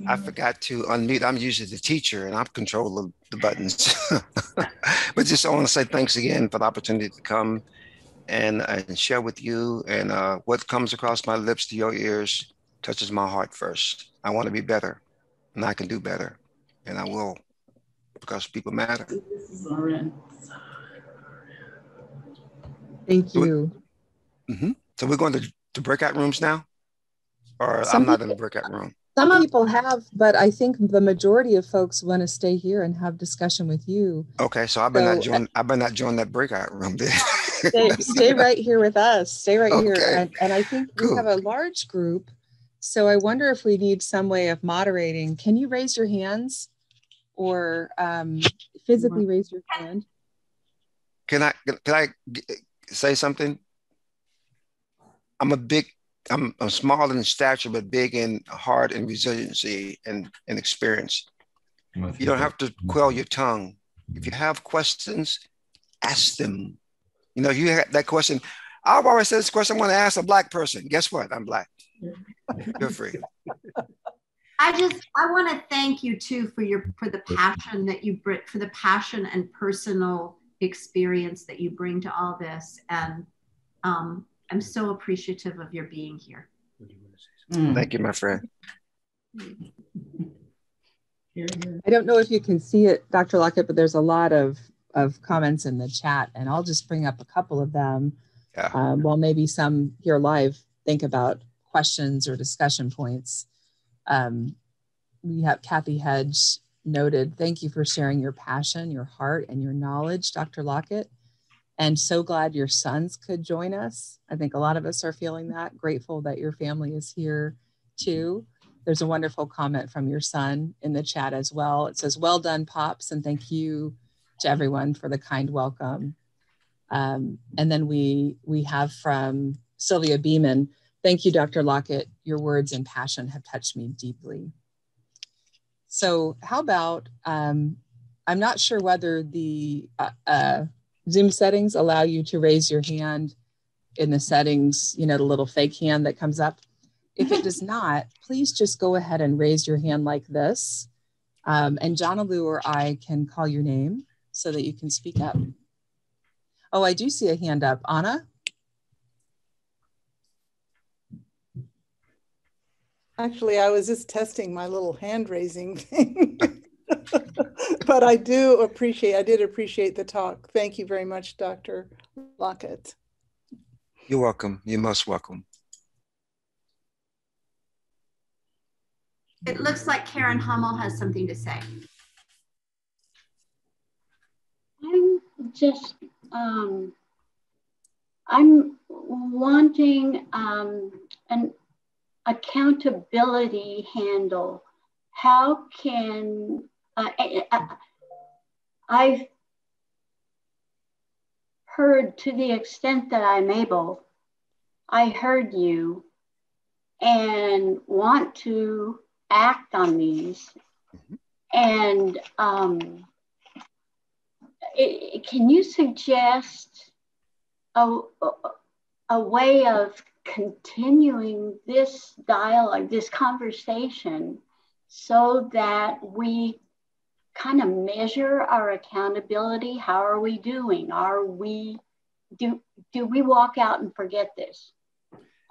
I forgot to unmute. I'm usually the teacher and I'm control the buttons. But just I want to say thanks again for the opportunity to come and share with you. And what comes across my lips to your ears touches my heart first. I want to be better and I can do better. And I will because people matter. Thank you. So we're going to breakout rooms now? Or Some I'm not people, in the breakout room. Some people have, but I think the majority of folks want to stay here and have discussion with you. Okay, so I better not join that breakout room then. Stay right here with us. Stay right here. Okay. And I think we Cool. have a large group. So I wonder if we need some way of moderating. Can you raise your hands or physically raise your hand? Can I say something? I'm small in stature, but big in heart and resiliency and experience. You don't have to quell your tongue. If you have questions, ask them. You know, you had that question. I've always said this question I want to ask a Black person. Guess what? I'm Black. Feel free. I want to thank you too for the passion that you bring, for the passion and personal experience that you bring to all this. And I'm so appreciative of your being here. Thank you, my friend. I don't know if you can see it, Dr. Lockett, but there's a lot of comments in the chat, and I'll just bring up a couple of them. Yeah. While maybe some here live think about questions or discussion points. We have Kathy Hedge noted, thank you for sharing your passion, your heart, and your knowledge, Dr. Lockett. And so glad your sons could join us. I think a lot of us are feeling that, grateful that your family is here too. There's a wonderful comment from your son in the chat as well. It says, well done, Pops, and thank you to everyone for the kind welcome. And then we have from Sylvia Beeman, thank you, Dr. Lockett. Your words and passion have touched me deeply. So how about, I'm not sure whether the Zoom settings allow you to raise your hand in the settings, you know, the little fake hand that comes up. If it does not, please just go ahead and raise your hand like this. And John Alou or I can call your name so that you can speak up. Oh, I do see a hand up. Anna? Actually, I was just testing my little hand raising thing. But I did appreciate the talk. Thank you very much, Dr. Lockett. You're welcome. You're most welcome. It looks like Karen Hummel has something to say. I'm just, I'm wanting an accountability handle. How can, I've heard to the extent that I'm able, I heard you and want to act on these. And can you suggest a way of continuing this dialogue, this conversation, so that we kind of measure our accountability? How are we doing? Do we walk out and forget this?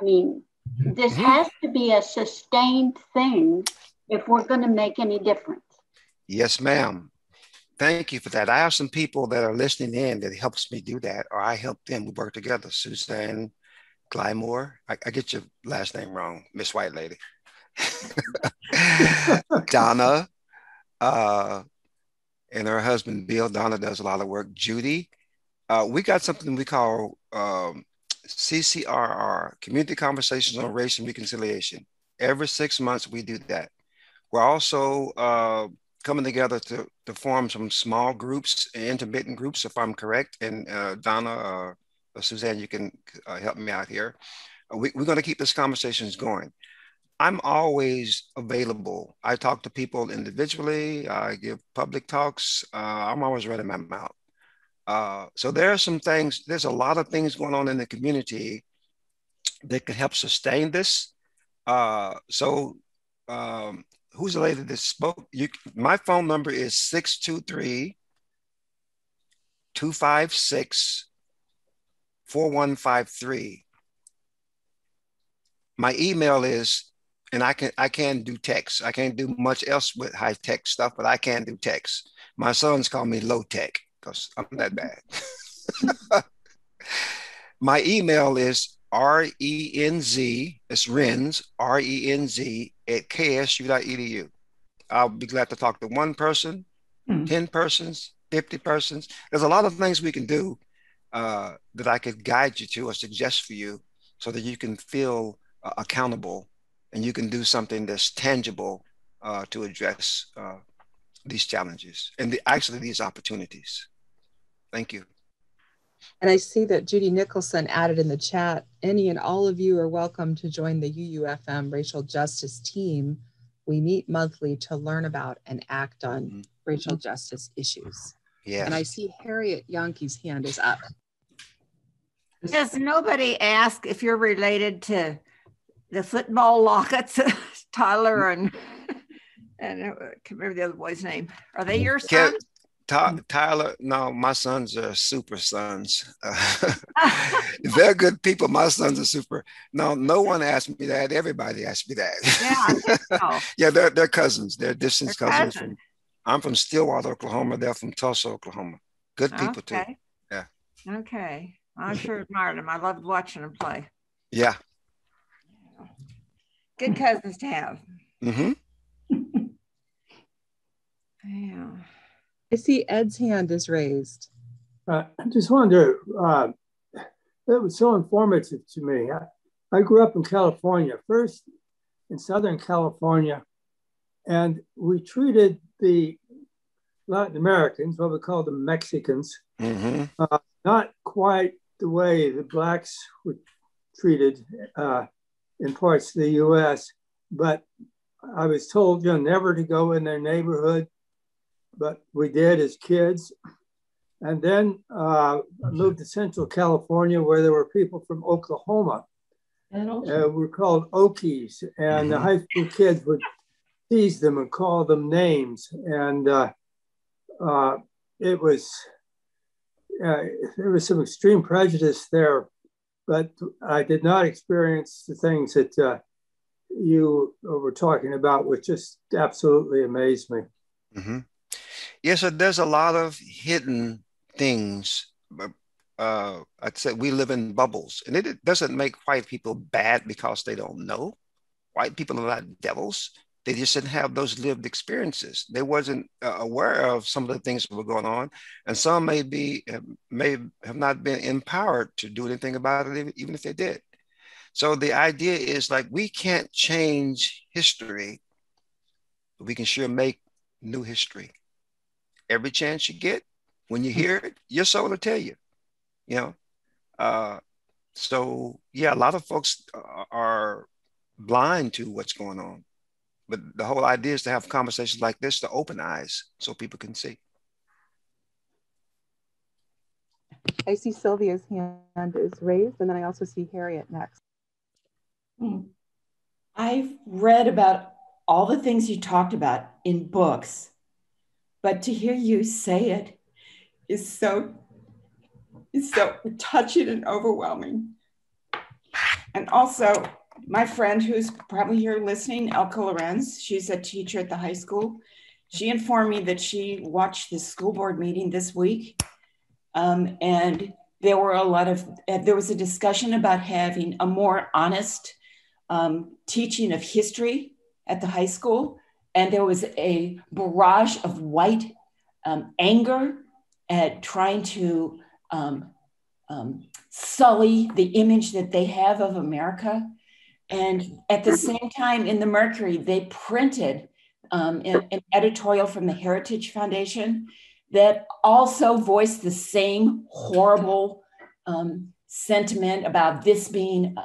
I mean, this has to be a sustained thing if we're going to make any difference. Yes, ma'am. Thank you for that. I have some people that are listening in that helps me do that, or I help them. We work together. Suzanne Glymore. I get your last name wrong, Miss White Lady. Donna, and her husband, Bill. Donna does a lot of work. Judy. We got something we call CCRR, Community Conversations on Race and Reconciliation. Every 6 months, we do that. We're also coming together to form some small groups, intermittent groups, if I'm correct. And Donna or Suzanne, you can help me out here. We're going to keep these conversations going. I'm always available. I talk to people individually. I give public talks. I'm always running my mouth. So there are some things, there's a lot of things going on in the community that can help sustain this. who's the lady that spoke? My phone number is 623-256-4153. My email is, and I can do text. I can't do much else with high tech stuff, but I can do text. My sons call me low tech because I'm that bad. My email is RENZ, it's RENZ, RENZ at ksu.edu. I'll be glad to talk to one person, 10 persons, 50 persons. There's a lot of things we can do that I could guide you to or suggest for you so that you can feel accountable and you can do something that's tangible to address these challenges and actually these opportunities. Thank you. And I see that Judy Nicholson added in the chat, any and all of you are welcome to join the UUFM racial justice team. We meet monthly to learn about and act on racial justice issues. Yes. And I see Harriet Yankee's hand is up. Does nobody ask if you're related to the football Lockets, Tyler and I can't remember the other boy's name. Are they your sons? Tyler, no, my sons are super sons. They're good people. My sons are super. No, no one asked me that. Everybody asked me that. Yeah, I think so. Yeah, they're cousins. They're distant cousins. I'm from Stillwater, Oklahoma. They're from Tulsa, Oklahoma. Good people too. Yeah. Okay. I sure admired them. I loved watching them play. Yeah. Good cousins to have. Mm-hmm. Yeah. I see Ed's hand is raised. I just wanted to, that was so informative to me. I grew up in California, first in Southern California, and we treated the Latin Americans, what we call the Mexicans, not quite the way the Blacks were treated in parts of the US, but I was told, never to go in their neighborhood, but we did as kids. And then I moved to Central California where there were people from Oklahoma. We're called Okies, and the high school kids would tease them and call them names. And there was some extreme prejudice there, but I did not experience the things that you were talking about, which just absolutely amazed me. Yes, so there's a lot of hidden things. I'd say we live in bubbles, and it doesn't make white people bad because they don't know. White people are not devils. They just didn't have those lived experiences. They wasn't aware of some of the things that were going on, and some may have not been empowered to do anything about it, even if they did. So the idea is like we can't change history, but we can sure make new history. Every chance you get, when you hear it, your soul will tell you, So yeah, a lot of folks are blind to what's going on. But the whole idea is to have conversations like this to open eyes so people can see. I see Sylvia's hand is raised, and then I also see Harriet next. I've read about all the things you talked about in books, but to hear you say it is so touching and overwhelming. And also, my friend who's probably here listening, Elka Lorenz, she's a teacher at the high school. She informed me that she watched the school board meeting this week. And there was a discussion about having a more honest teaching of history at the high school. And there was a barrage of white anger at trying to sully the image that they have of America. And at the same time in the Mercury, they printed an editorial from the Heritage Foundation that also voiced the same horrible sentiment about this being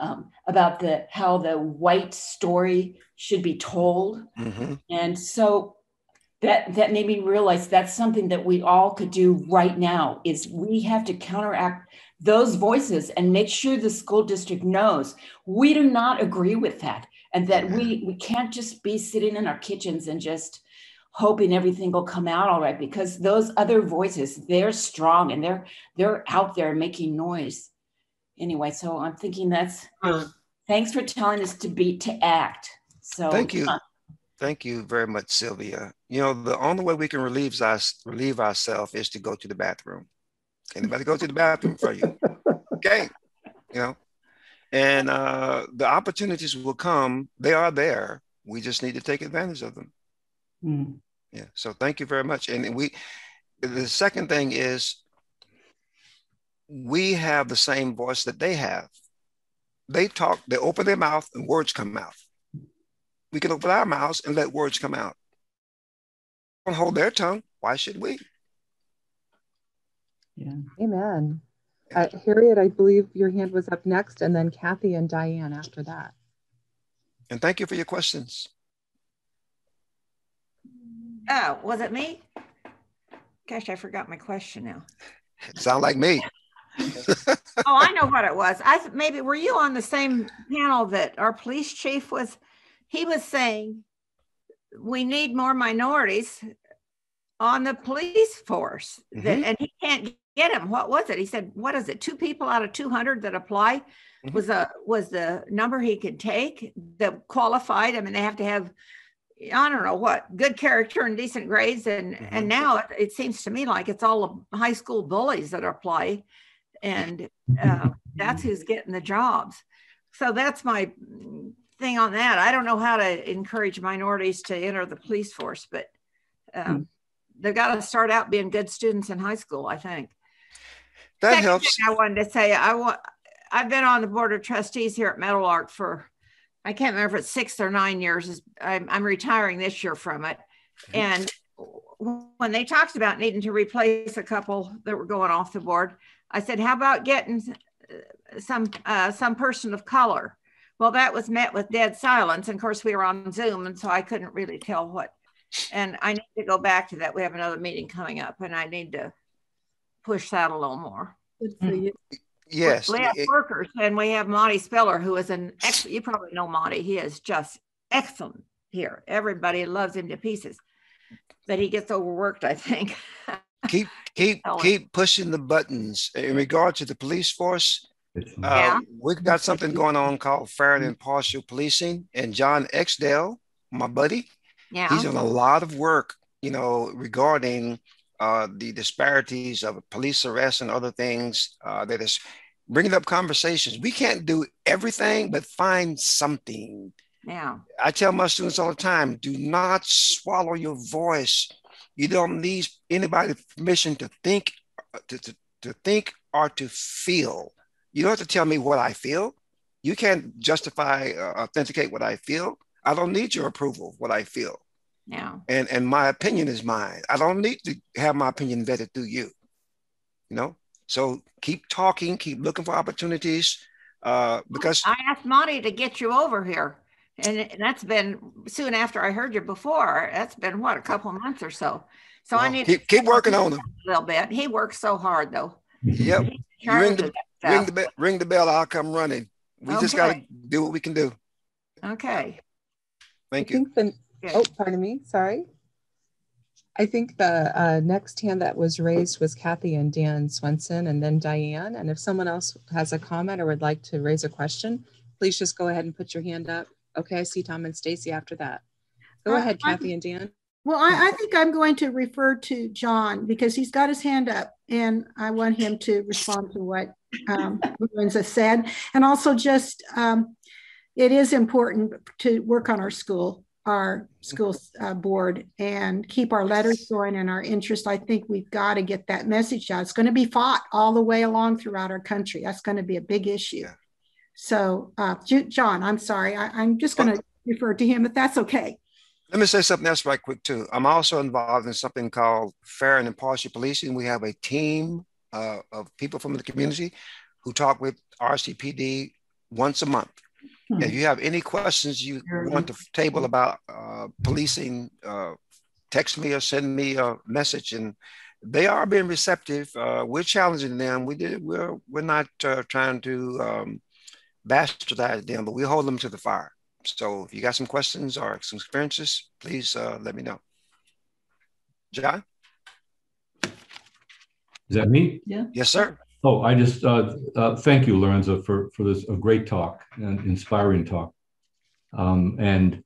about how the white story should be told. And so that made me realize that's something that we all could do right now, is we have to counteract those voices and make sure the school district knows we do not agree with that. and that we can't just be sitting in our kitchens and just hoping everything will come out all right, because those other voices, they're strong and they're out there making noise. Anyway, so I'm thinking thanks for telling us to act. So thank you. Thank you very much, Sylvia. You know, the only way we can relieve ourselves is to go to the bathroom. Anybody go to the bathroom for you? Okay. You know, and the opportunities will come. They are there. We just need to take advantage of them. Yeah. So thank you very much. And the second thing is, we have the same voice that they have. They talk, they open their mouth and words come out. We can open our mouths and let words come out. Don't hold their tongue. Why should we? Yeah. Amen. Harriet, I believe your hand was up next, and then Kathy and Diane after that. And thank you for your questions. Oh, was it me? Gosh, I forgot my question now. Sound like me. Oh, I know what it was. Maybe were you on the same panel that our police chief was? He was saying we need more minorities on the police force, and he can't get them. What was it? He said, what is it? 2 people out of 200 that apply was the number he could take that qualified. I mean, they have to have, I don't know what, good character and decent grades. And now it seems to me like it's all high school bullies that apply, and that's who's getting the jobs. So that's my thing on that. I don't know how to encourage minorities to enter the police force, but they've got to start out being good students in high school, I think. That Second helps. thing I wanted to say, I've been on the board of trustees here at Meadowlark for, I can't remember if it's 6 or 9 years. I'm retiring this year from it. And when they talked about needing to replace a couple that were going off the board, I said, how about getting some person of color? Well, that was met with dead silence. And of course, we were on Zoom, and so I couldn't really tell what. And I need to go back to that. We have another meeting coming up, and I need to push that a little more. Good for you. Yes. We have workers, and we have Monty Speller, who is an excellent, you probably know Monty. He is just excellent here. Everybody loves him to pieces, but he gets overworked, I think. Keep pushing the buttons. In regard to the police force, we've got something going on called fair and impartial policing, and John Exdale, my buddy, he's done a lot of work, regarding the disparities of police arrests and other things that is bringing up conversations. We can't do everything, but find something. Yeah. I tell my students all the time, do not swallow your voice. You don't need anybody's permission to think, to think or to feel. You don't have to tell me what I feel. You can't justify, authenticate what I feel. I don't need your approval of what I feel. Yeah. And my opinion is mine. I don't need to have my opinion vetted through you. So keep talking, keep looking for opportunities. Because I asked Monty to get you over here. And that's been soon after I heard you before. That's been what, a couple of months or so. So I need to keep working on him a little bit. He works so hard though. Yep. Ring the bell, I'll come running. We just got to do what we can do. Okay. Thank you. Oh, pardon me. Sorry. I think the next hand that was raised was Kathy and Dan Swenson, and then Diane. And if someone else has a comment or would like to raise a question, please just go ahead and put your hand up. Okay, I see Tom and Stacy after that. Go ahead, Kathy and Dan. Well, I think I'm going to refer to John because he's got his hand up, and I want him to respond to what Lorenza said. And also just, it is important to work on our school board and keep our letters going and our interest. I think we've got to get that message out. It's going to be fought all the way along throughout our country. That's going to be a big issue. Yeah. So John, I'm sorry. I'm just going to refer to him, but that's okay. Let me say something else right quick too. I'm also involved in something called fair and impartial policing. We have a team of people from the community who talk with RCPD once a month. If you have any questions you want to table about policing, text me or send me a message, and they are being receptive. We're challenging them. We're not trying to bastardize them, but we hold them to the fire. So if you got some questions or some experiences, please let me know. John? Is that me? Yeah. Yes, sir. Oh, I just thank you, Lorenzo, for this a great talk and inspiring talk. And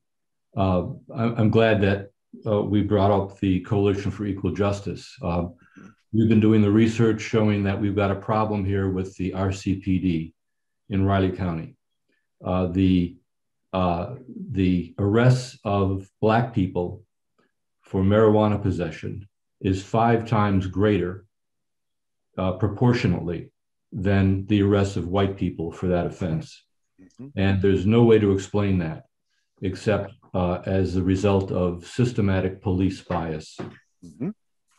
I'm glad that we brought up the Coalition for Equal Justice. We've been doing the research showing that we've got a problem here with the RCPD in Riley County. The arrests of Black people for marijuana possession is 5 times greater proportionately than the arrests of white people for that offense. And there's no way to explain that except as a result of systematic police bias.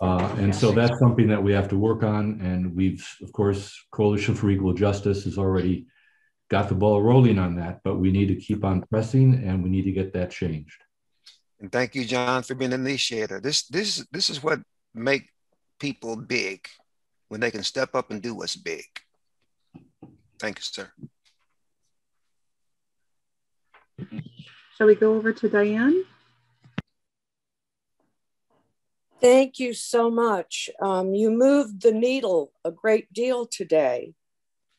And so that's something that we have to work on. And we've, of course, Coalition for Equal Justice has already got the ball rolling on that, but we need to keep on pressing and we need to get that changed. And thank you, John, for being an initiator. This is what make people big, when they can step up and do what's big. Thank you, sir. Shall we go over to Diane? Thank you so much. You moved the needle a great deal today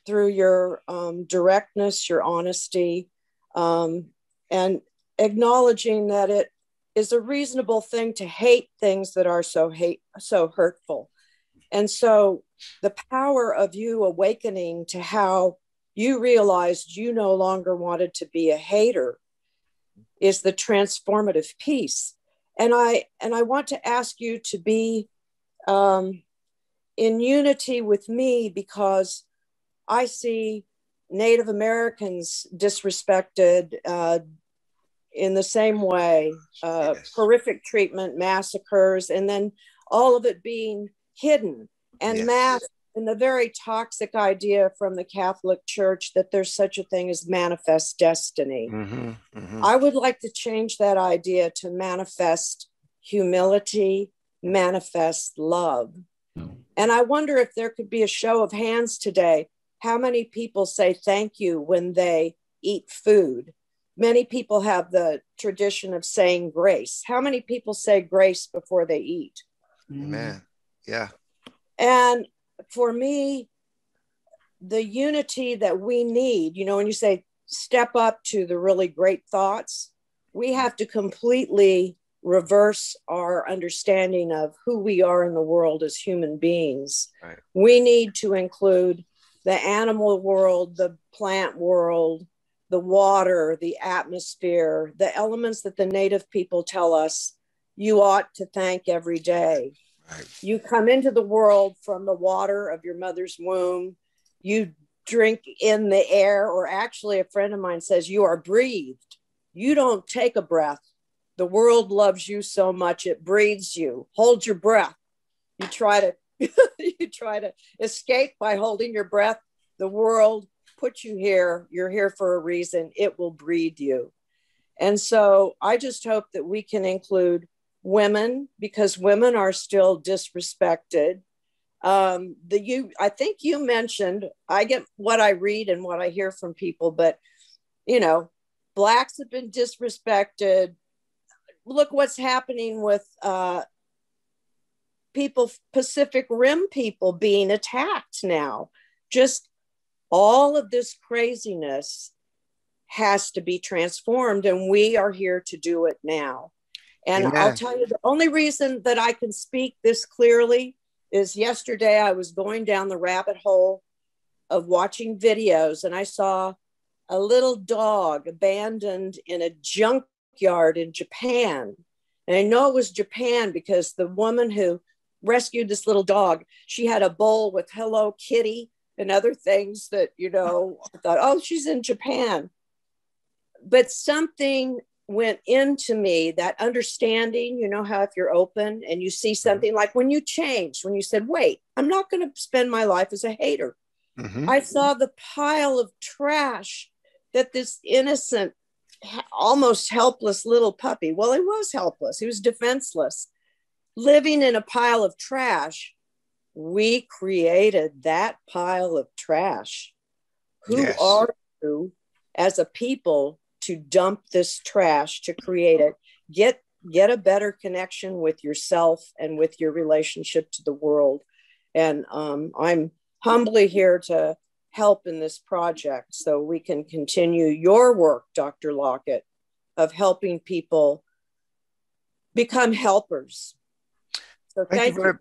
through your directness, your honesty, and acknowledging that it is a reasonable thing to hate things that are so hurtful. And so the power of you awakening to how you realized you no longer wanted to be a hater is the transformative piece. And I want to ask you to be in unity with me, because I see Native Americans disrespected in the same way, horrific treatment, massacres, and then all of it being hidden and masked, and the very toxic idea from the Catholic Church that there's such a thing as manifest destiny. I would like to change that idea to manifest humility, manifest love. And I wonder if there could be a show of hands today. How many people say thank you when they eat food? Many people have the tradition of saying grace. How many people say grace before they eat? Amen. Yeah. And for me, the unity that we need, you know, when you say step up to the really great thoughts, we have to completely reverse our understanding of who we are in the world as human beings. Right. We need to include the animal world, the plant world, the water, the atmosphere, the elements that the native people tell us you ought to thank every day. Right. You come into the world from the water of your mother's womb. You drink in the air, or actually a friend of mine says you are breathed. You don't take a breath. The world loves you so much it breathes you. Hold your breath. You try to escape by holding your breath. The world put you here. You're here for a reason. It will breathe you. And so I just hope that we can include women, because women are still disrespected. I think you mentioned, I get what I read and what I hear from people, but you know, Blacks have been disrespected. Look what's happening with people, Pacific Rim people being attacked now. Just all of this craziness has to be transformed, and we are here to do it now. And Amen. I'll tell you, the only reason that I can speak this clearly is yesterday I was going down the rabbit hole of watching videos, and I saw a little dog abandoned in a junkyard in Japan. And I know it was Japan because the woman who rescued this little dog, she had a bowl with Hello Kitty and other things that, you know, I thought, oh, she's in Japan. But something went into me, that understanding, you know, how if you're open and you see something, like when you changed, when you said, wait, I'm not going to spend my life as a hater. I saw the pile of trash that this innocent, almost helpless little puppy, well, he was helpless, he was defenseless, living in a pile of trash. We created that pile of trash. Who are you as a people to dump this trash to create it. Get a better connection with yourself and with your relationship to the world. And I'm humbly here to help in this project so we can continue your work, Dr. Lockett, of helping people become helpers. So thank you.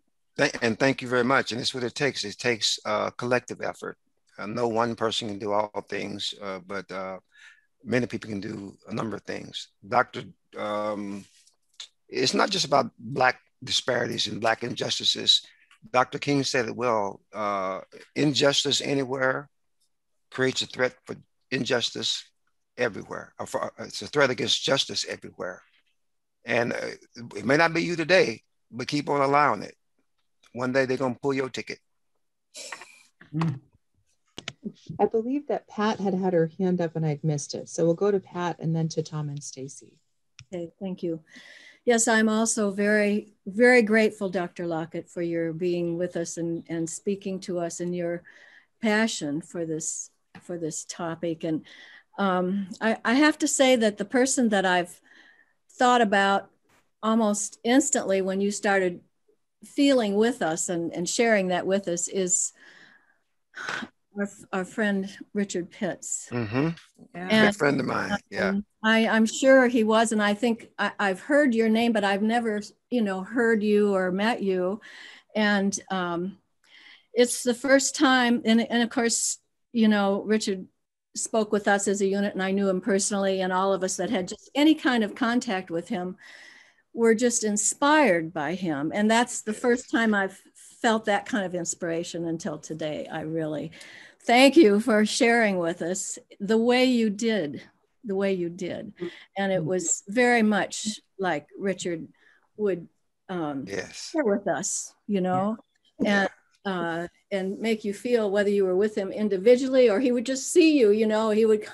And thank you very much. And that's what it takes. It takes collective effort. No one person can do all things, but many people can do a number of things. It's not just about Black disparities and Black injustices. Dr. King said it well. Injustice anywhere creates a threat for injustice everywhere. It's a threat against justice everywhere. And it may not be you today, but keep on allowing it. One day they're going to pull your ticket. I believe that Pat had her hand up and I'd missed it. So we'll go to Pat and then to Tom and Stacy. Okay, thank you. Yes, I'm also very, very grateful, Dr. Lockett, for your being with us and speaking to us and your passion for this topic. And I have to say that the person that I've thought about almost instantly when you started feeling with us and sharing that with us is our friend Richard Pitts. Mm-hmm. And, good friend of mine. Yeah. I'm sure he was, and I think I've heard your name, but I've never, heard you or met you. And it's the first time, and of course, Richard spoke with us as a unit, and I knew him personally, and all of us that had just any kind of contact with him were just inspired by him. And that's the first time I've felt that kind of inspiration until today. I really thank you for sharing with us the way you did. And it was very much like Richard would share with us, and make you feel whether you were with him individually or he would just see you, he would,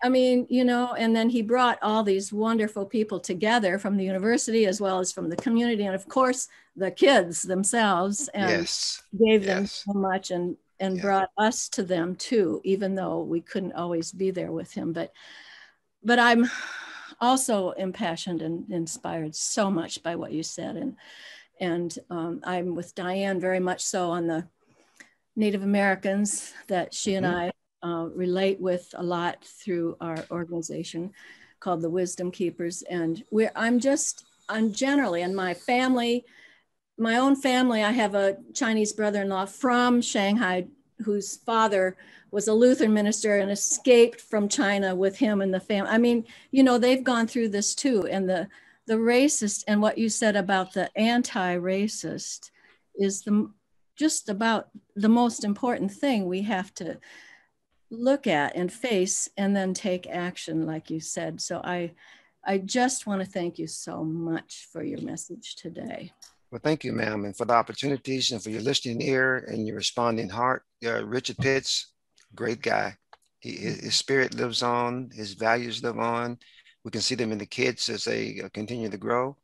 I mean, and then he brought all these wonderful people together from the university as well as from the community. And of course, the kids themselves, and gave them so much and brought us to them too, even though we couldn't always be there with him. But I'm also impassioned and inspired so much by what you said. And I'm with Diane very much so on the Native Americans that she and I relate with a lot through our organization called the Wisdom Keepers. And I'm generally in my family, my own family, I have a Chinese brother-in-law from Shanghai whose father was a Lutheran minister and escaped from China with him and the family. I mean, they've gone through this too. And the racist, and what you said about the anti-racist is just about the most important thing we have to look at and face and then take action, like you said. So I just want to thank you so much for your message today. Well, thank you, ma'am, and for the opportunities and for your listening ear and your responding heart. Richard Pitts, great guy. His spirit lives on, his values live on. We can see them in the kids as they continue to grow.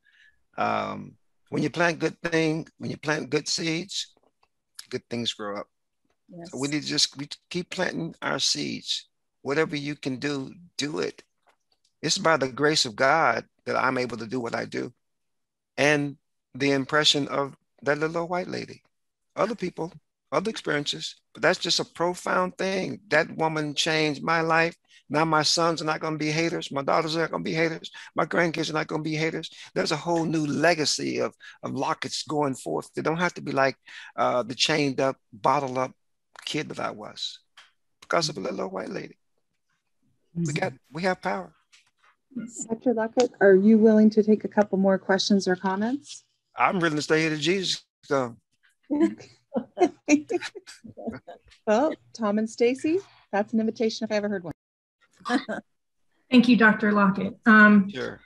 When you plant good seeds, good things grow up. Yes. So we need to we keep planting our seeds. Whatever you can do, do it. It's by the grace of God that I'm able to do what I do. And the impression of that little white lady. Other people, other experiences, but that's just a profound thing. That woman changed my life. Now my sons are not going to be haters. My daughters are not going to be haters. My grandkids are not going to be haters. There's a whole new legacy of Lockett's going forth. They don't have to be like the chained up, bottled up kid that I was because of a little white lady. We have power. Dr. Lockett, are you willing to take a couple more questions or comments? I'm willing to stay here to Jesus. So. Well, Tom and Stacy, that's an invitation if I ever heard one. Thank you, Dr. Lockett. Sure.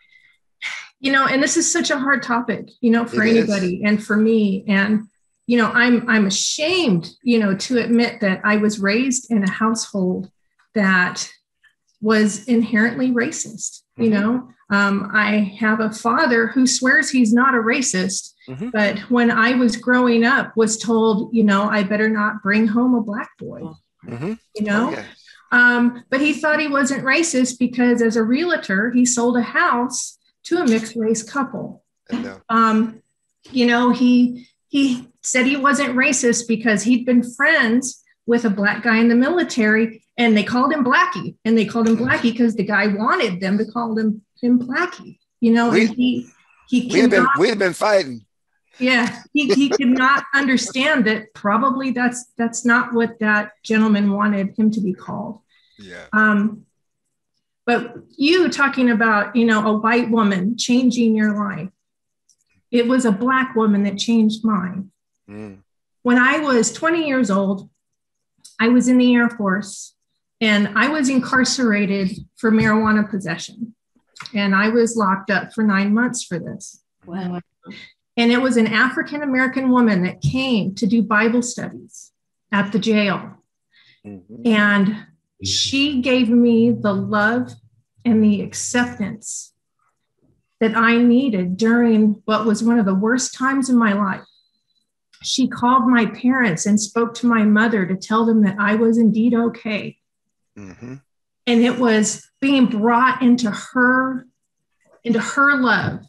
And this is such a hard topic, for anybody and for me. And, I'm ashamed, to admit that I was raised in a household that was inherently racist. I have a father who swears he's not a racist, but when I was growing up was told, I better not bring home a Black boy, Oh, yes. But he thought he wasn't racist because as a realtor, he sold a house to a mixed race couple. He said he wasn't racist because he'd been friends with a black guy in the military, and they called him Blackie. And they called him Blackie because the guy wanted them to call him Blackie. We've been fighting. Yeah, he could not understand that probably that's not what that gentleman wanted him to be called. Yeah. But you talking about, a white woman changing your life. It was a black woman that changed mine. Mm. When I was 20 years old, I was in the Air Force and I was incarcerated for marijuana possession. And I was locked up for 9 months for this. Wow. And it was an African-American woman that came to do Bible studies at the jail. Mm-hmm. And she gave me the love and the acceptance that I needed during what was one of the worst times in my life. She called my parents and spoke to my mother to tell them that I was indeed okay. Mm-hmm. And it was being brought into her love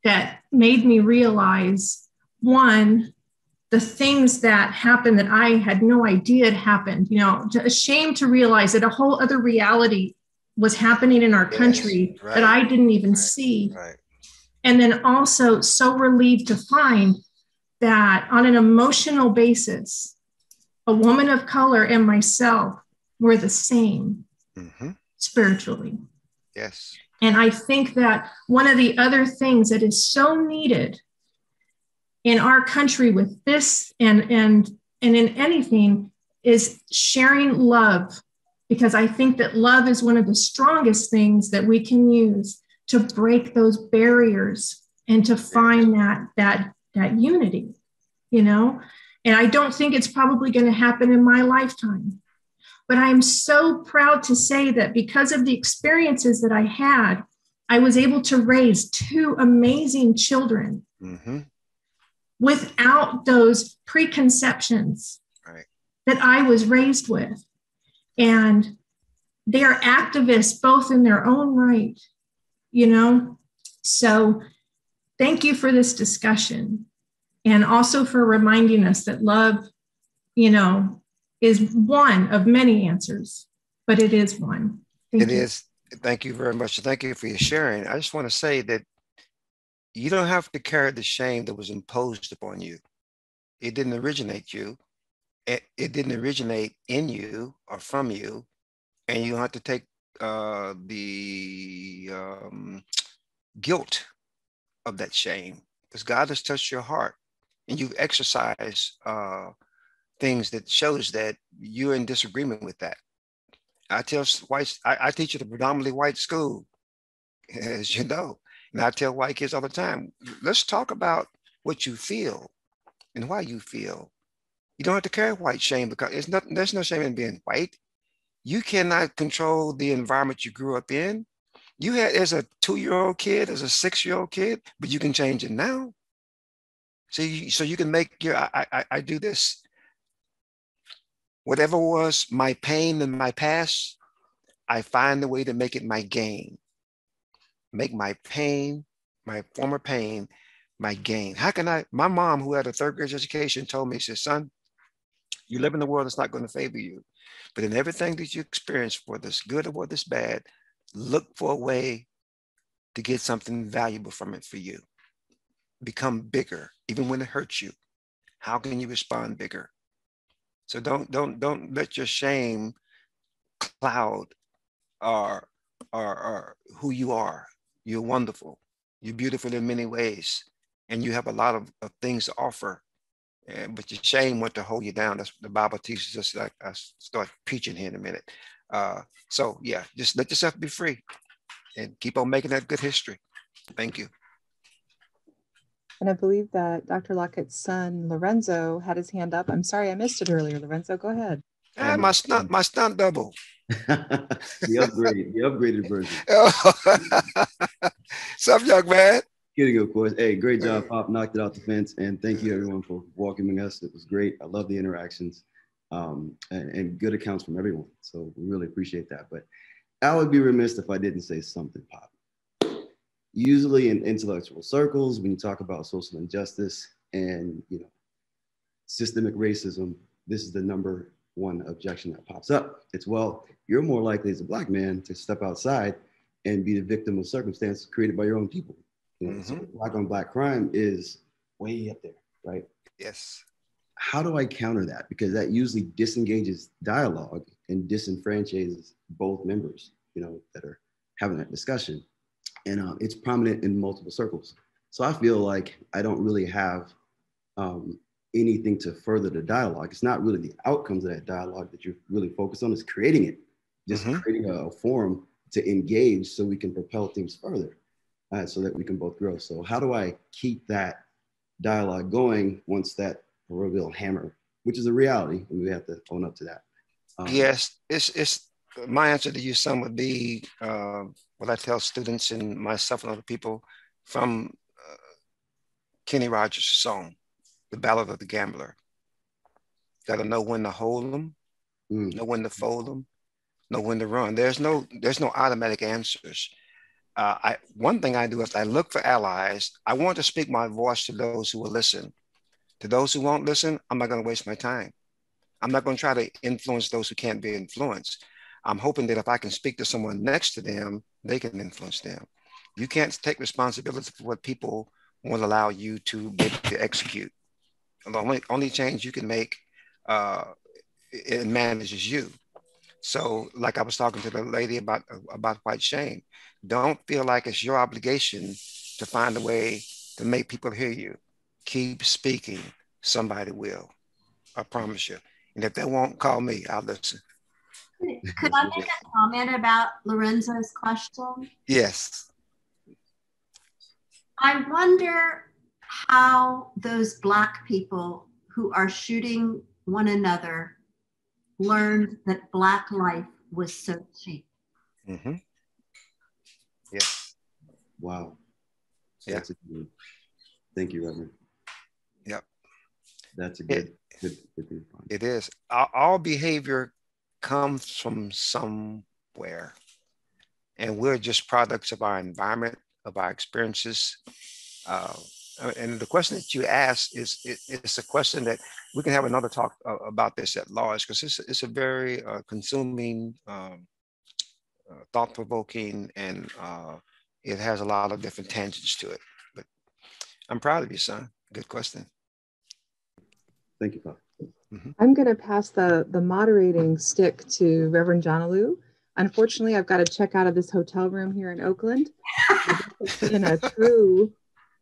that made me realize, one, the things that happened that I had no idea had happened, ashamed to realize that a whole other reality was happening in our country that I didn't even see. Right. And then also so relieved to find that on an emotional basis, a woman of color and myself were the same spiritually. Yes. And I think that one of the other things that is so needed in our country with this and in anything is sharing love, because I think that love is one of the strongest things that we can use to break those barriers and to find that unity, And I don't think it's probably going to happen in my lifetime. But I'm so proud to say that because of the experiences that I had, I was able to raise 2 amazing children without those preconceptions that I was raised with. And they are activists both in their own right, So thank you for this discussion, and also for reminding us that love, is one of many answers, but it is one. It is. Thank you very much. Thank you for your sharing. I just want to say that you don't have to carry the shame that was imposed upon you. It didn't originate you. It didn't originate in you or from you. And you don't have to take the guilt of that shame, because God has touched your heart and you've exercised things that shows that you're in disagreement with that. I tell whites, I teach at a predominantly white school, as you know, and I tell white kids all the time, let's talk about what you feel and why you feel. You don't have to carry white shame, because there's no shame in being white. You cannot control the environment you grew up in. You had as a 2-year-old kid, as a 6-year-old kid, but you can change it now. So you can make I do this. Whatever was my pain in my past, I find a way to make it my gain. Make my pain, my former pain, my gain. How can my mom, who had a 3rd grade education, told me, she said, son, you live in a world that's not going to favor you. But in everything that you experience, whether it's good or whether it's bad, look for a way to get something valuable from it for you. Become bigger, even when it hurts you. How can you respond bigger? So don't let your shame cloud or who you are. You're wonderful. You're beautiful in many ways, and you have a lot of things to offer. But your shame wants to hold you down. That's what the Bible teaches us. Like I start preaching here in a minute. So yeah, just let yourself be free and keep on making that good history. Thank you. And I believe that Dr. Lockett's son, Lorenzo, had his hand up. I'm sorry I missed it earlier. Lorenzo, go ahead. My stunt double. The upgraded version. What's up, young man? Kidding, of course. Hey, great job, Pop. Knocked it out the fence. And thank you, everyone, for welcoming us. It was great. I love the interactions. and good accounts from everyone. So we really appreciate that. But I would be remiss if I didn't say something, Pop. Usually in intellectual circles, when you talk about social injustice and systemic racism, this is the number one objection that pops up. It's, well, you're more likely as a Black man to step outside and be the victim of circumstances created by your own people. So Black on Black crime is way up there, right? Yes. How do I counter that? Because that usually disengages dialogue and disenfranchises both members, that are having that discussion. And it's prominent in multiple circles. So I feel like I don't really have anything to further the dialogue. It's not really the outcomes of that dialogue that you're really focused on, it's creating it. Just creating a forum to engage so we can propel things further, so that we can both grow. So how do I keep that dialogue going once that proverbial hammer, which is a reality, and we have to own up to that? Yes, it's my answer to you, son, would be what I tell students and myself and other people from Kenny Rogers' song, The Ballad of the Gambler. Got to know when to hold them, know when to fold them, know when to run. There's no automatic answers. One thing I do is I look for allies. I want to speak my voice to those who will listen. To those who won't listen, I'm not going to waste my time. I'm not going to try to influence those who can't be influenced. I'm hoping that if I can speak to someone next to them, they can influence them. You can't take responsibility for what people won't allow you to be able to execute. And the only change you can make, it manages you. So, like I was talking to the lady about white shame, don't feel like it's your obligation to find a way to make people hear you. Keep speaking. Somebody will. I promise you. And if they won't, call me. I'll listen. Could I make a comment about Lorenzo's question? Yes. I wonder how those Black people who are shooting one another learned that Black life was so cheap. Yes. Wow. Yeah. Thank you, Reverend. Yep. That's a good point. It is. All behavior comes from somewhere. And we're just products of our environment, of our experiences. And the question that you asked is a question that we can have another talk about this at large, because it's a very consuming, thought-provoking, and it has a lot of different tangents to it. But I'm proud of you, son. Good question. Thank you, Pop. I'm going to pass the moderating stick to Reverend Jonalou. Unfortunately, I've got to check out of this hotel room here in Oakland. It's been a true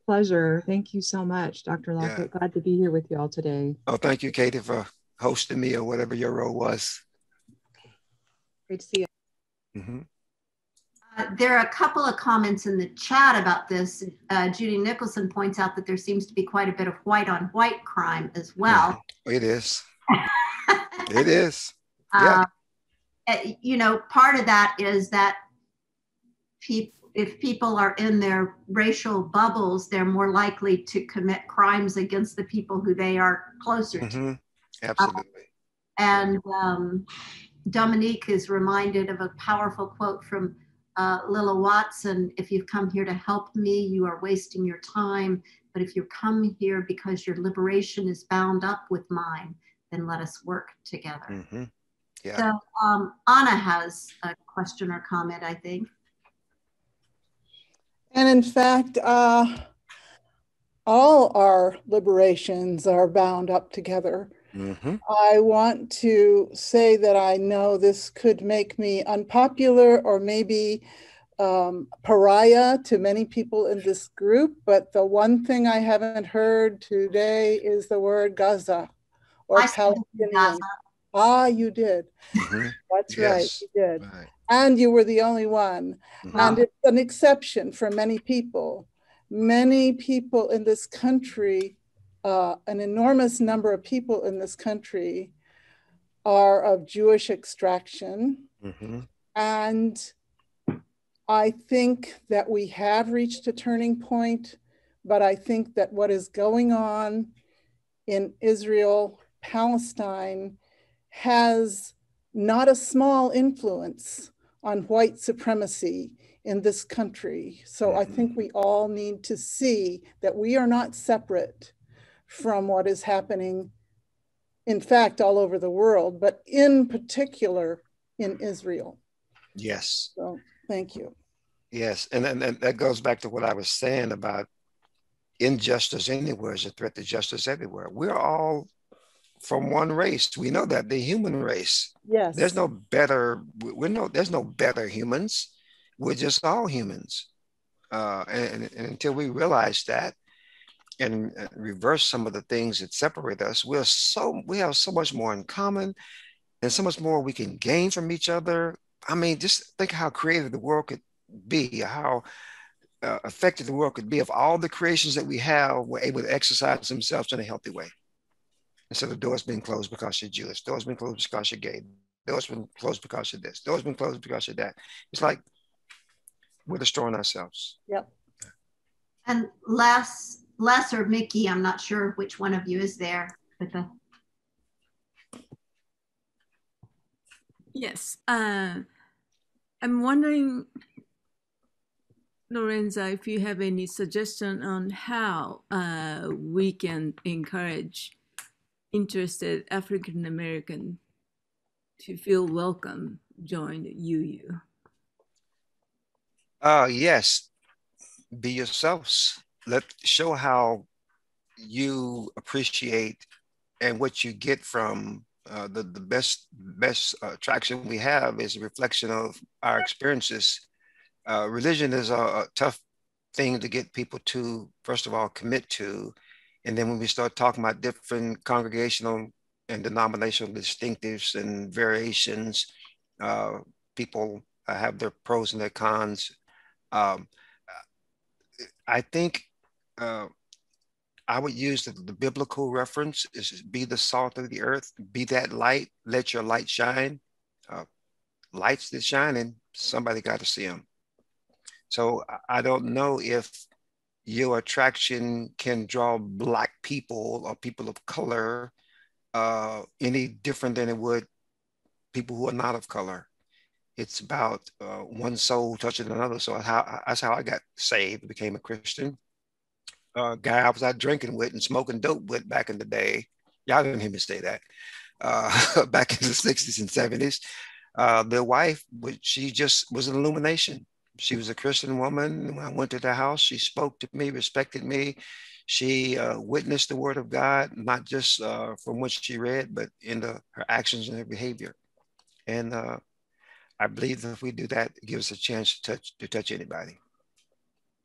pleasure. Thank you so much, Dr. Lockett. Glad to be here with you all today. Oh, thank you, Katie, for hosting me, or whatever your role was. Great to see you. There are a couple of comments in the chat about this. Judy Nicholson points out that there seems to be quite a bit of white on white crime as well. It is. It is. Yeah. Part of that is that if people are in their racial bubbles, they're more likely to commit crimes against the people who they are closer to. Absolutely. And Dominique is reminded of a powerful quote from Lilla Watson: if you've come here to help me, you are wasting your time. But if you come here because your liberation is bound up with mine, then let us work together. Yeah. So Anna has a question or comment, I think. And in fact, all our liberations are bound up together. I want to say that I know this could make me unpopular or maybe pariah to many people in this group, but the one thing I haven't heard today is the word Gaza or Palestinian. Ah, you did. That's right, you did. And you were the only one. And it's an exception for many people. Many people in this country, an enormous number of people in this country are of Jewish extraction. And I think that we have reached a turning point, but I think that what is going on in Israel, Palestine, has not a small influence on white supremacy in this country. So I think we all need to see that we are not separate from what is happening, in fact, all over the world, but in particular in Israel. Yes. So thank you. Yes, and that goes back to what I was saying about injustice anywhere is a threat to justice everywhere. We're all from one race. We know that, the human race. Yes. There's no better, there's no better humans. We're just all humans. And until we realize that and reverse some of the things that separate us, we have so much more in common and so much more we can gain from each other. I mean, just think how creative the world could be, how effective the world could be if all the creations that we have were able to exercise themselves in a healthy way. Instead of doors being closed because you're Jewish, doors being closed because you're gay, doors being closed because you're this, doors being closed because you're that. It's like we're destroying ourselves. Yep. And Les or Mickey, I'm not sure which one of you is there with the. Yes. I'm wondering, Lorenza, if you have any suggestion on how we can encourage interested African American to feel welcome join UU. Yes, be yourselves. Show how you appreciate and what you get from the best attraction we have is a reflection of our experiences. Religion is a tough thing to get people to, first of all, commit to. And then when we start talking about different congregational and denominational distinctives and variations, people have their pros and their cons. I think I would use the biblical reference is be the salt of the earth, be that light, let your light shine. Lights that shining, somebody got to see them. So I don't know if your attraction can draw Black people or people of color any different than it would people who are not of color. It's about one soul touching another. So that's how I got saved, became a Christian. Guy I was out drinking with and smoking dope with back in the day. Y'all didn't hear me say that. Back in the 60s and 70s. Their wife, she just was an illumination. She was a Christian woman. When I went to the house, she spoke to me, respected me. She witnessed the word of God, not just from what she read, but in her actions and her behavior. And I believe that if we do that, it gives us a chance to touch anybody.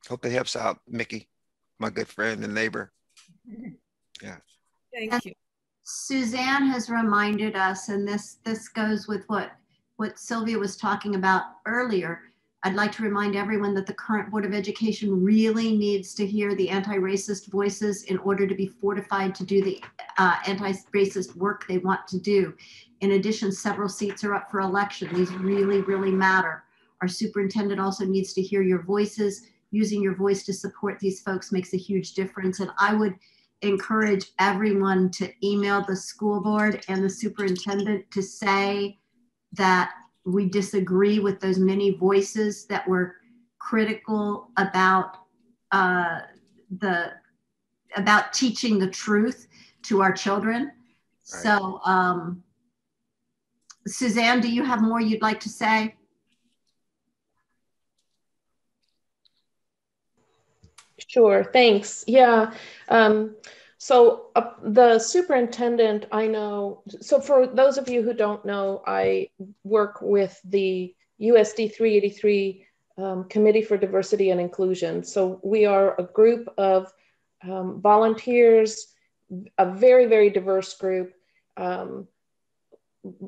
Hope that helps out, Mickey, my good friend and neighbor. Yeah. Thank you. Suzanne has reminded us, and this goes with what Sylvia was talking about earlier. I'd like to remind everyone that the current Board of Education really needs to hear the anti-racist voices in order to be fortified to do the anti-racist work they want to do. In addition, several seats are up for election. These really, really matter. Our superintendent also needs to hear your voices. Using your voice to support these folks makes a huge difference. And I would encourage everyone to email the school board and the superintendent to say that we disagree with those many voices that were critical about teaching the truth to our children. Right. So, Suzanne, do you have more you'd like to say? Sure, thanks. Yeah. So the superintendent, I know, so for those of you who don't know, I work with the USD 383 Committee for Diversity and Inclusion. So we are a group of volunteers, a very, very diverse group.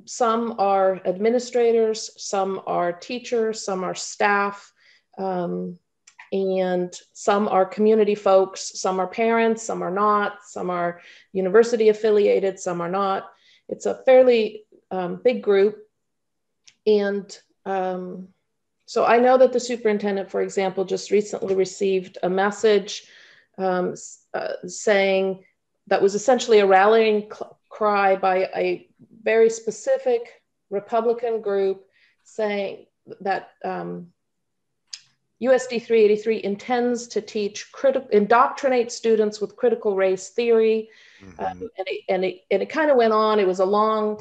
Some are administrators, some are teachers, some are staff, and some are community folks, some are parents, some are not, some are university affiliated, some are not. It's a fairly big group. And so I know that the superintendent, for example, just recently received a message saying that was essentially a rallying cry by a very specific Republican group saying that USD 383 intends to teach indoctrinate students with critical race theory. And it kind of went on. It was a long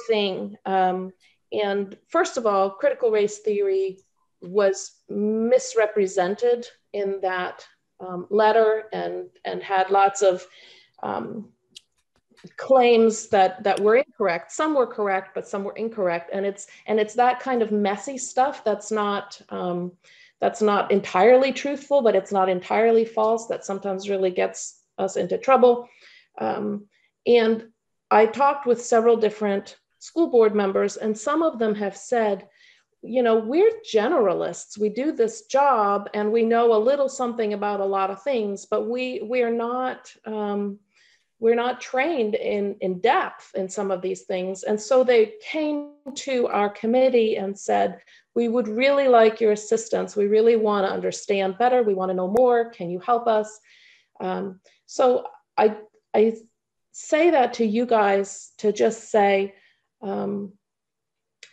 thing. And first of all, critical race theory was misrepresented in that letter and had lots of claims that were incorrect. Some were correct, but some were incorrect. And it's that kind of messy stuff that's not entirely truthful, but it's not entirely false, that sometimes really gets us into trouble. And I talked with several different school board members, and some of them have said, you know, we're generalists. We do this job and we know a little something about a lot of things, but we're not trained in depth in some of these things. And so they came to our committee and said, we would really like your assistance. We really want to understand better. We want to know more. Can you help us? So I say that to you guys to just say,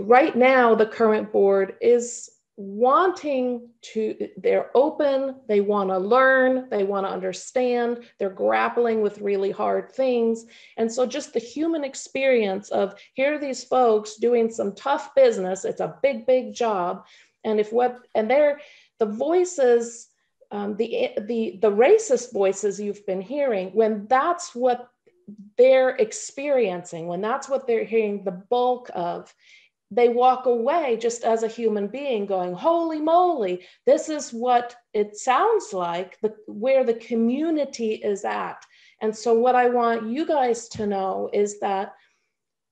right now, the current board is they're open, they want to learn, they want to understand, they're grappling with really hard things. And so just the human experience of, here are these folks doing some tough business, it's a big, big job. And they're the voices, the racist voices you've been hearing, when that's what they're experiencing, when that's what they're hearing the bulk of, they walk away just as a human being going, holy moly, this is what it sounds like, where the community is at. And so what I want you guys to know is that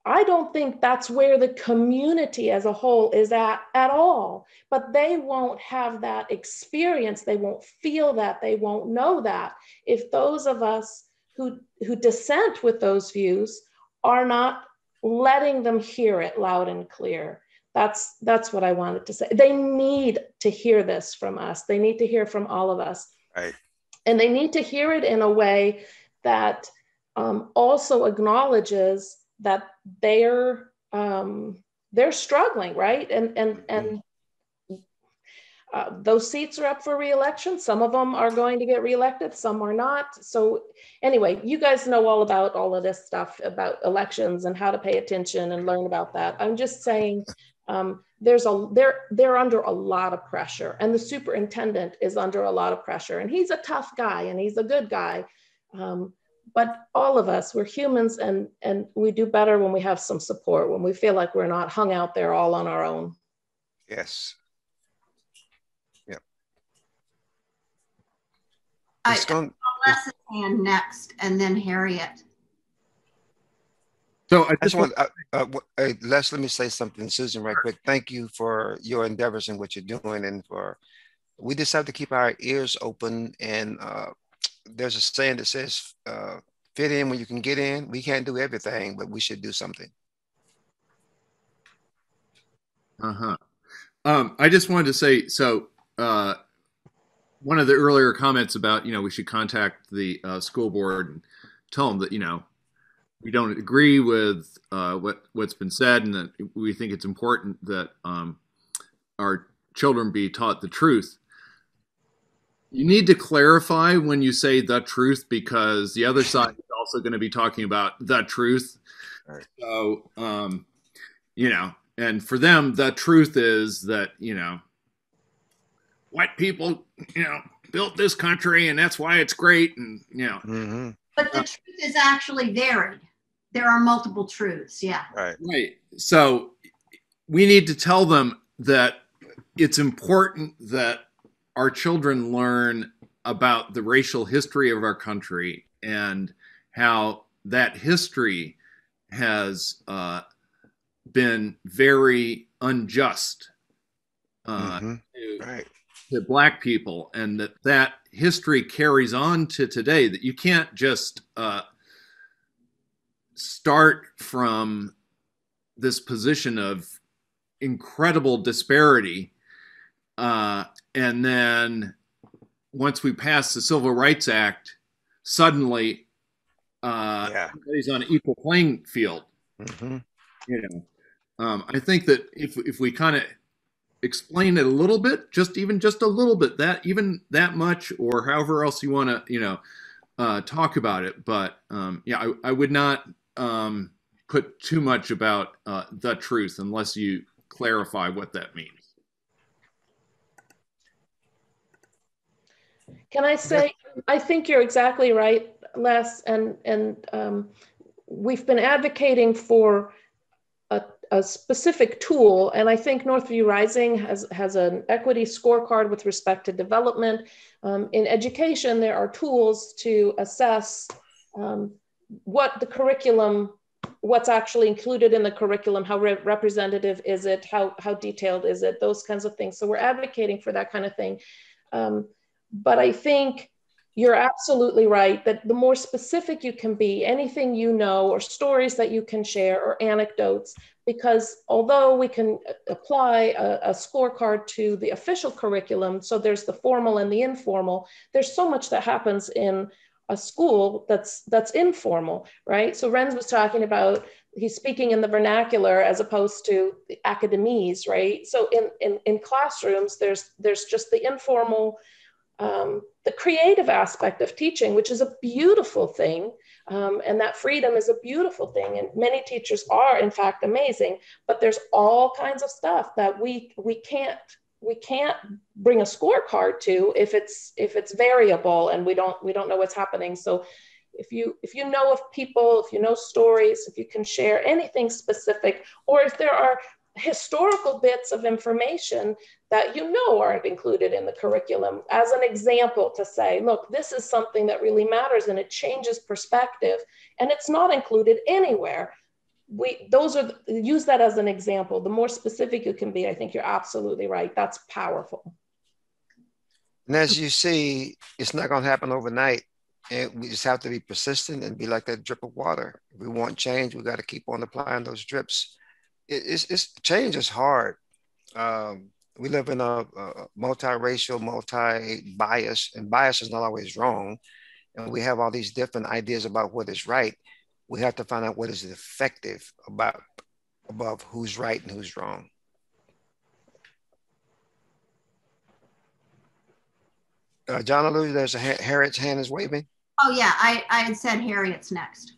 I don't think that's where the community as a whole is at all, but they won't have that experience. They won't feel that, they won't know that if those of us who dissent with those views are not letting them hear it loud and clear. That's what I wanted to say. They need to hear this from us. They need to hear from all of us. Right. And they need to hear it in a way that also acknowledges that they're struggling, right? And those seats are up for re-election. Some of them are going to get re-elected, some are not. So anyway, you guys know all about all of this stuff about elections and how to pay attention and learn about that. I'm just saying they're under a lot of pressure, and the superintendent is under a lot of pressure, and he's a tough guy and he's a good guy. But all of us, we're humans, and we do better when we have some support, when we feel like we're not hung out there all on our own. Yes. I'll Les' hand next, and then Harriet. So I just want, Les, let me say something, Susan, right quick. Thank you for your endeavors and what you're doing, and we just have to keep our ears open. And there's a saying that says, "Fit in when you can get in." We can't do everything, but we should do something. I just wanted to say, so one of the earlier comments about, we should contact the school board and tell them that, we don't agree with what's been said, and that we think it's important that our children be taught the truth. You need to clarify when you say the truth, because the other side is also going to be talking about the truth. Right. So, and for them, the truth is that, white people, built this country and that's why it's great. And, Mm-hmm. But the truth is actually varied. There are multiple truths. Yeah. Right. So we need to tell them that it's important that our children learn about the racial history of our country and how that history has been very unjust to Black people, and that history carries on to today, that you can't just start from this position of incredible disparity and then once we pass the Civil Rights Act, suddenly everybody's on an equal playing field. Mm-hmm. You know, I think that if we kind of explain it a little bit, just a little bit, that much, or however else you want to, talk about it. But yeah, I would not put too much about the truth unless you clarify what that means. Can I say, I think you're exactly right, Les, and we've been advocating for a specific tool, and I think Northview Rising has an equity scorecard with respect to development. In education, there are tools to assess what the curriculum, what's actually included in the curriculum, how representative is it, how detailed is it, those kinds of things. So we're advocating for that kind of thing. But I think you're absolutely right that the more specific you can be, anything you know, or stories that you can share, or anecdotes, because although we can apply a scorecard to the official curriculum, so there's the formal and the informal, there's so much that happens in a school that's informal, right? So Renz was talking about, he's speaking in the vernacular as opposed to the academies, right? So in classrooms, there's just the informal, the creative aspect of teaching, which is a beautiful thing. And that freedom is a beautiful thing. And many teachers are, in fact, amazing, but there's all kinds of stuff that we can't bring a scorecard to if it's variable and we don't know what's happening. So if you know of people, if you know stories, if you can share anything specific, or if there are historical bits of information that you know aren't included in the curriculum as an example to say, look, this is something that really matters and it changes perspective and it's not included anywhere. Use that as an example. The more specific you can be, I think you're absolutely right. That's powerful. And as you see, it's not going to happen overnight. And we just have to be persistent and be like that drip of water. If we want change, we got to keep on applying those drips. It's change is hard. We live in a multiracial, multi-bias, and bias is not always wrong. And we have all these different ideas about what is right. We have to find out what is effective above who's right and who's wrong. John Alou, there's Harriet's hand is waving. Oh yeah, I had said Harriet's next.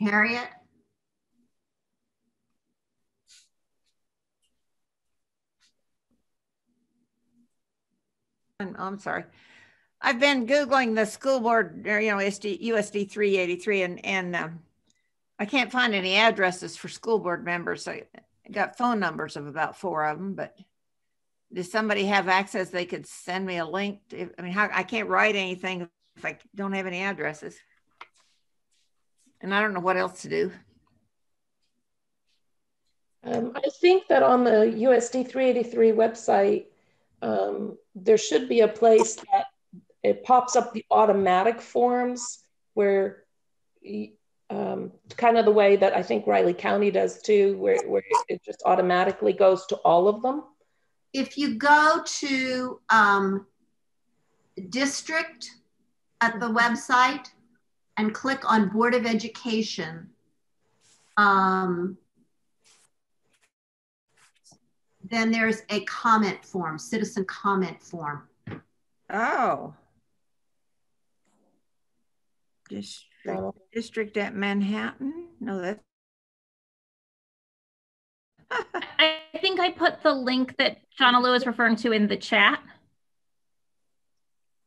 Harriet? I'm sorry. I've been Googling the school board, USD 383, and I can't find any addresses for school board members. I got phone numbers of about 4 of them, but does somebody have access? They could send me a link. I can't write anything if I don't have any addresses. And I don't know what else to do. I think that on the USD 383 website, there should be a place that it pops up the automatic forms where kind of the way that I think Riley County does too, where it just automatically goes to all of them. If you go to district at the website and click on Board of Education, then there's a comment form, citizen comment form. Oh. District at Manhattan? No, that's. I think I put the link that John Alou is referring to in the chat.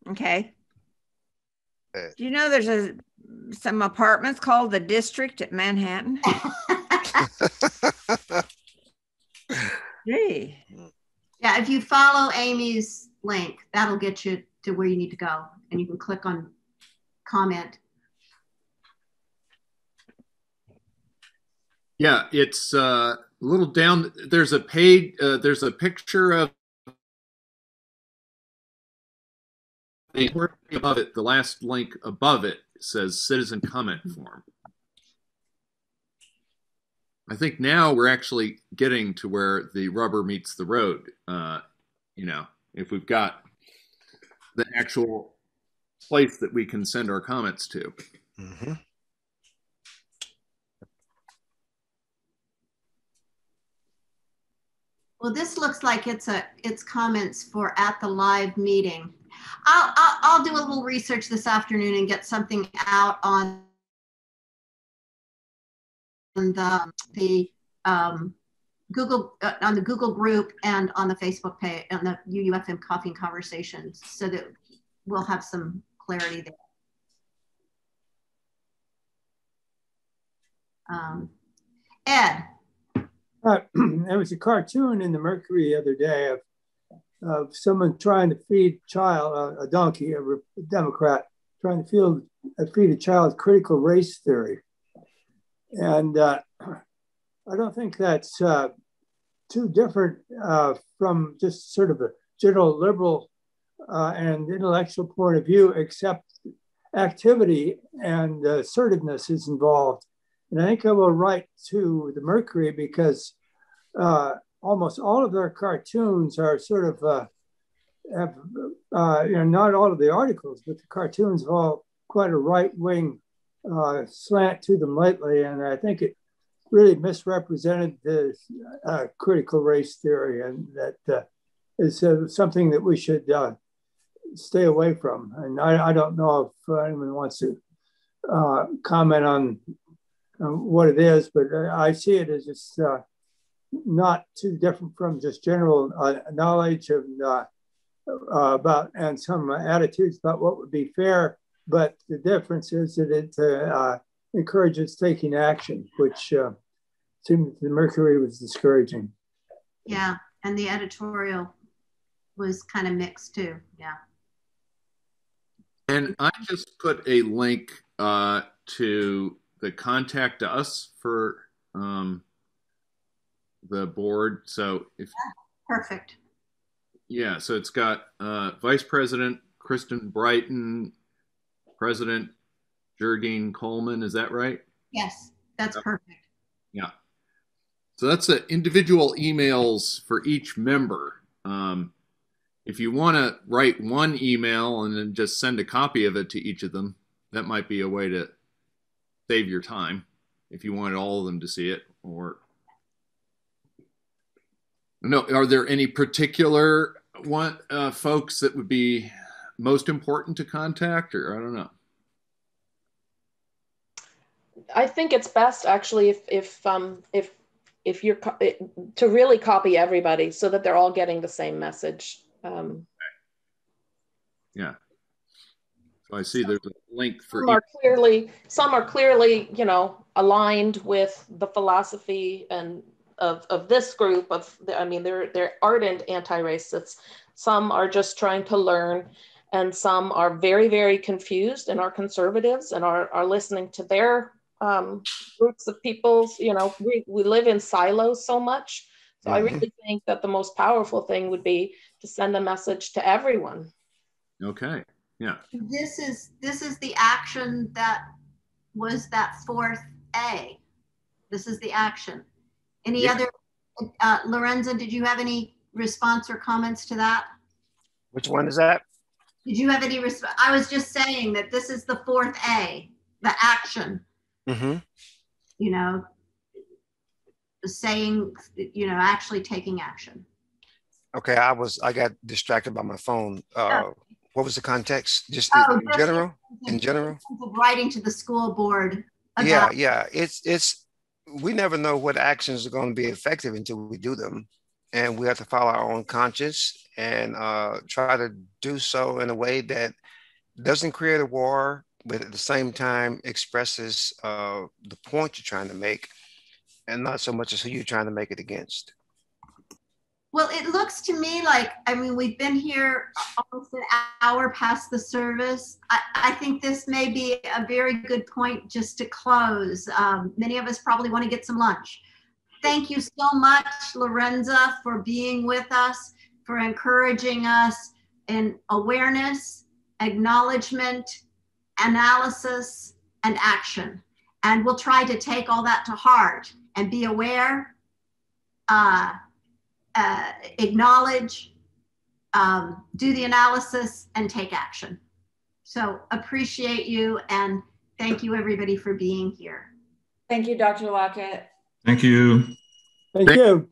Okay. Do you know there's some apartments called the District at Manhattan? Gee. Yeah, if you follow Amy's link, that'll get you to where you need to go, and you can click on comment. Yeah, it's a little down. There's a page. There's a picture of above it. The last link above it says citizen comment form. I think now we're actually getting to where the rubber meets the road. If we've got the actual place that we can send our comments to. Mm-hmm. Well, this looks like it's comments for at the live meeting. I'll do a little research this afternoon and get something out on the Google on the Google group and on the Facebook page on the UUFM Coffee and Conversations, so that we'll have some clarity there. Ed. There was a cartoon in the Mercury the other day of someone trying to feed a donkey, a Democrat, trying to feed a child critical race theory. And I don't think that's too different from just sort of a general liberal and intellectual point of view, except activity and assertiveness is involved. And I think I will write to the Mercury because almost all of their cartoons are sort of, not all of the articles, but the cartoons have all quite a right-wing slant to them lately. And I think it really misrepresented the critical race theory, and that is something that we should stay away from. And I don't know if anyone wants to comment on what it is, but I see it as just not too different from just general knowledge of about and some attitudes about what would be fair. But the difference is that it encourages taking action, which seemed the Mercury was discouraging. Yeah, and the editorial was kind of mixed too. Yeah. And I just put a link to the contact us for the board. So if perfect. Yeah, so it's got Vice President Kristen Brighton, President Jerdine Coleman. Is that right? Yes, that's perfect. Yeah. So that's the individual emails for each member. If you want to write one email and then just send a copy of it to each of them, that might be a way to save your time if you wanted all of them to see it. Or no, are there any particular folks that would be most important to contact, or I don't know? I think it's best actually if you're to really copy everybody so that they're all getting the same message. Yeah. So I see there's a link for some are clearly, aligned with the philosophy and of this group they're ardent anti-racists. Some are just trying to learn, and some are very, very confused and are conservatives and are listening to their groups of peoples. We live in silos so much. So I really think that the most powerful thing would be to send a message to everyone. Okay. Yeah. This is the action that was that 4th A. This is the action. Any other, Lorenza, did you have any response or comments to that? Which one is that? Did you have any response? I was just saying that this is the 4th A, the action. Mm-hmm. Saying, actually taking action. Okay, I got distracted by my phone. What was the context? Just in general? In general? Writing to the school board. Yeah. We never know what actions are going to be effective until we do them. And we have to follow our own conscience and try to do so in a way that doesn't create a war, but at the same time expresses the point you're trying to make, and not so much as who you're trying to make it against. Well, it looks to me like, we've been here almost an hour past the service. I think this may be a very good point just to close. Many of us probably want to get some lunch. Thank you so much, Lorenza, for being with us, for encouraging us in awareness, acknowledgement, analysis, and action. And we'll try to take all that to heart and be aware, acknowledge, do the analysis, and take action. So appreciate you, and thank you everybody for being here. Thank you, Dr. Lockett. Thank you. Thank you.